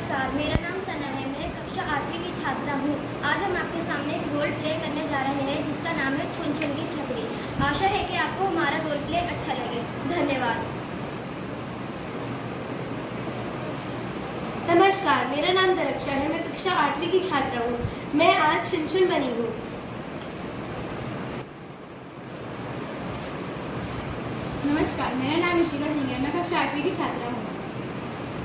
नमस्कार, मेरा नाम सना है। मैं कक्षा 8वीं की छात्रा हूँ। आज हम आपके सामने एक रोल प्ले करने जा रहे हैं जिसका नाम है छुन छुन की छतरी। आशा है कि आपको हमारा रोल प्ले अच्छा लगे। धन्यवाद। नमस्कार, मेरा नाम दरक्षा है। मैं कक्षा 8वीं की छात्रा हूँ। मैं आज छुन छुन बनी हूँ। नमस्कार, मेरा नाम ऋषिका सिंह है। मैं कक्षा 8वीं की छात्रा हूँ।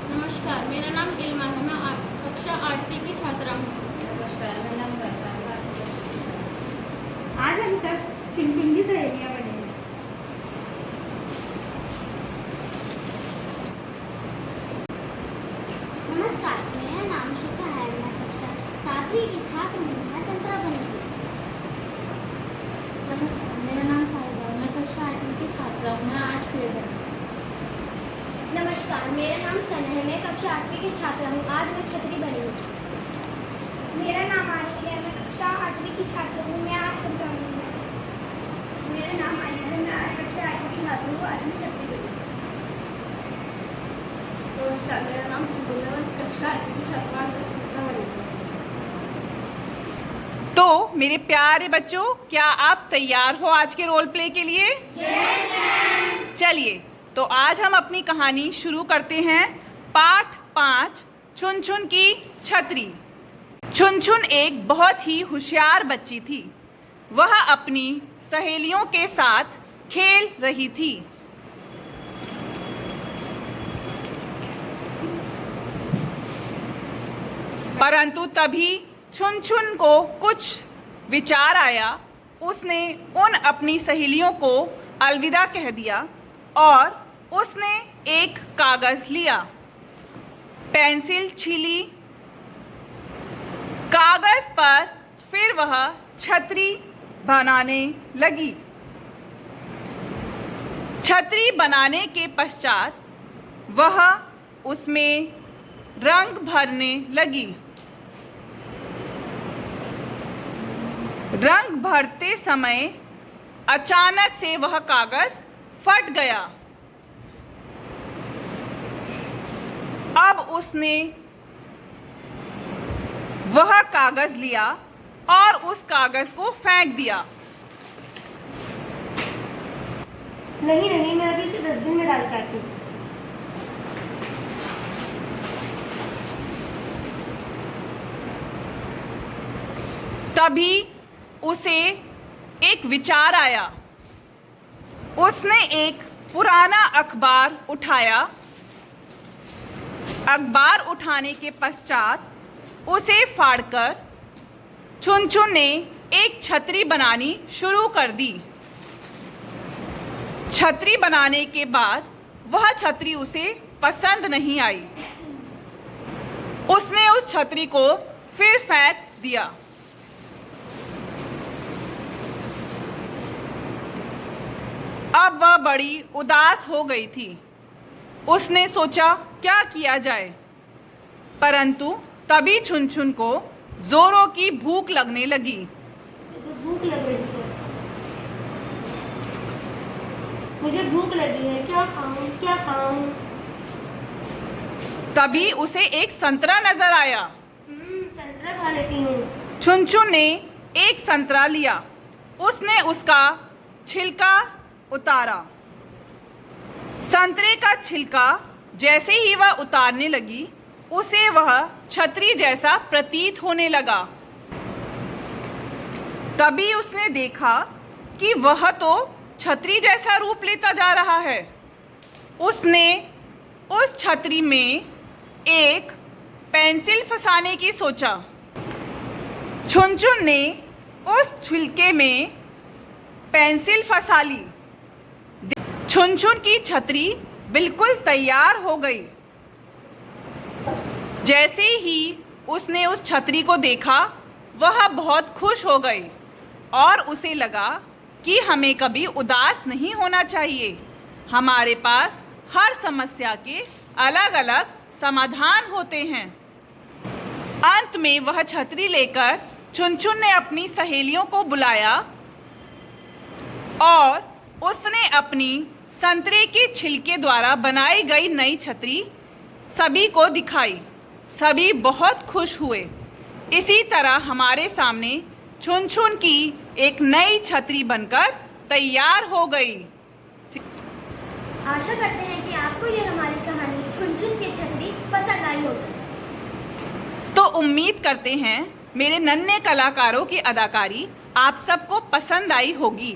नमस्कार, मेरा नाम इल्मा है। मैं कक्षा 8वीं की छात्रा हूँ। नमस्कार, मेरा नाम वर्षा है। मैं 8वीं की छात्रा हूँ। आज हम सब छुन छुन की सहेलियाँ बनेंगे। नमस्कार, मेरा नाम शिखा है। मैं कक्षा 7वीं की छात्र हूँ। मैं संतरा बनी हूँ। नमस्कार, मेरा नाम साहिबा है। मैं कक्षा 8वीं की छात्रा हूँ। मैं आज पेड़ बनी। नमस्कार, मेरा नाम सन है। मैं कक्षा 8वीं की छात्रा हूँ। आज मैं छतरी बनी हूँ। मेरा नाम आनी है। मैं कक्षा 8वीं की छात्रा हूँ। मैं आज संतरा बनी हूँ। मेरा नाम आनी है। मैं आज कक्षा 8वीं की छात्रा हूँ। आज मैं छतरी बनी हूँ। नमस्कार, मेरा नाम सुबह है। मैं कक्षा 8वीं की छात्रा हूँ। आज मैं संतरा बनी हूँ। तो मेरे प्यारे बच्चों, क्या आप तैयार हो आज के रोल प्ले के लिए? चलिए, तो आज हम अपनी कहानी शुरू करते हैं। पाठ 5, छुन छुन की छतरी। छुन छुन एक बहुत ही होशियार बच्ची थी। वह अपनी सहेलियों के साथ खेल रही थी। परंतु तभी छुन छुन को कुछ विचार आया। उसने उन अपनी सहेलियों को अलविदा कह दिया और उसने एक कागज लिया, पेंसिल छीली, कागज पर फिर वह छतरी बनाने लगी। छतरी बनाने के पश्चात वह उसमें रंग भरने लगी। रंग भरते समय अचानक से वह कागज फट गया। अब उसने वह कागज लिया और उस कागज को फेंक दिया। नहीं, मैं अभी इसे डस्टबिन में डाल कर आती हूँ। तभी उसे एक विचार आया। उसने एक पुराना अखबार उठाया। अखबार उठाने के पश्चात उसे फाड़कर छुन छुन ने एक छतरी बनानी शुरू कर दी। छतरी बनाने के बाद वह छतरी उसे पसंद नहीं आई। उसने उस छतरी को फिर फेंक दिया। अब वह बड़ी उदास हो गई थी। उसने सोचा क्या किया जाए, परंतु तभी छुन छुन को जोरों की भूख लगने लगी। मुझे भूख लगी है। क्या खाऊं? तभी उसे एक संतरा नजर आया। संतरा खा लेती हूँ। छुन छुन ने एक संतरा लिया। उसने उसका छिलका उतारा। संतरे का छिलका जैसे ही वह उतारने लगी, उसे वह छतरी जैसा प्रतीत होने लगा। तभी उसने देखा कि वह तो छतरी जैसा रूप लेता जा रहा है। उसने उस छतरी में एक पेंसिल फंसाने की सोचा। छुन छुन ने उस छिलके में पेंसिल फंसा ली। छुन छुन की छतरी बिल्कुल तैयार हो गई। जैसे ही उसने उस छतरी को देखा, वह बहुत खुश हो गई और उसे लगा कि हमें कभी उदास नहीं होना चाहिए। हमारे पास हर समस्या के अलग अलग समाधान होते हैं। अंत में वह छतरी लेकर छुन छुन ने अपनी सहेलियों को बुलाया और उसने अपनी संतरे के छिलके द्वारा बनाई गई नई छतरी सभी को दिखाई। सभी बहुत खुश हुए। इसी तरह हमारे सामने छुन छुन की एक नई छतरी बनकर तैयार हो गई। आशा करते हैं कि आपको ये हमारी कहानी छुन छुन की छतरी पसंद आई होगी। तो उम्मीद करते हैं मेरे नन्हे कलाकारों की अदाकारी आप सबको पसंद आई होगी।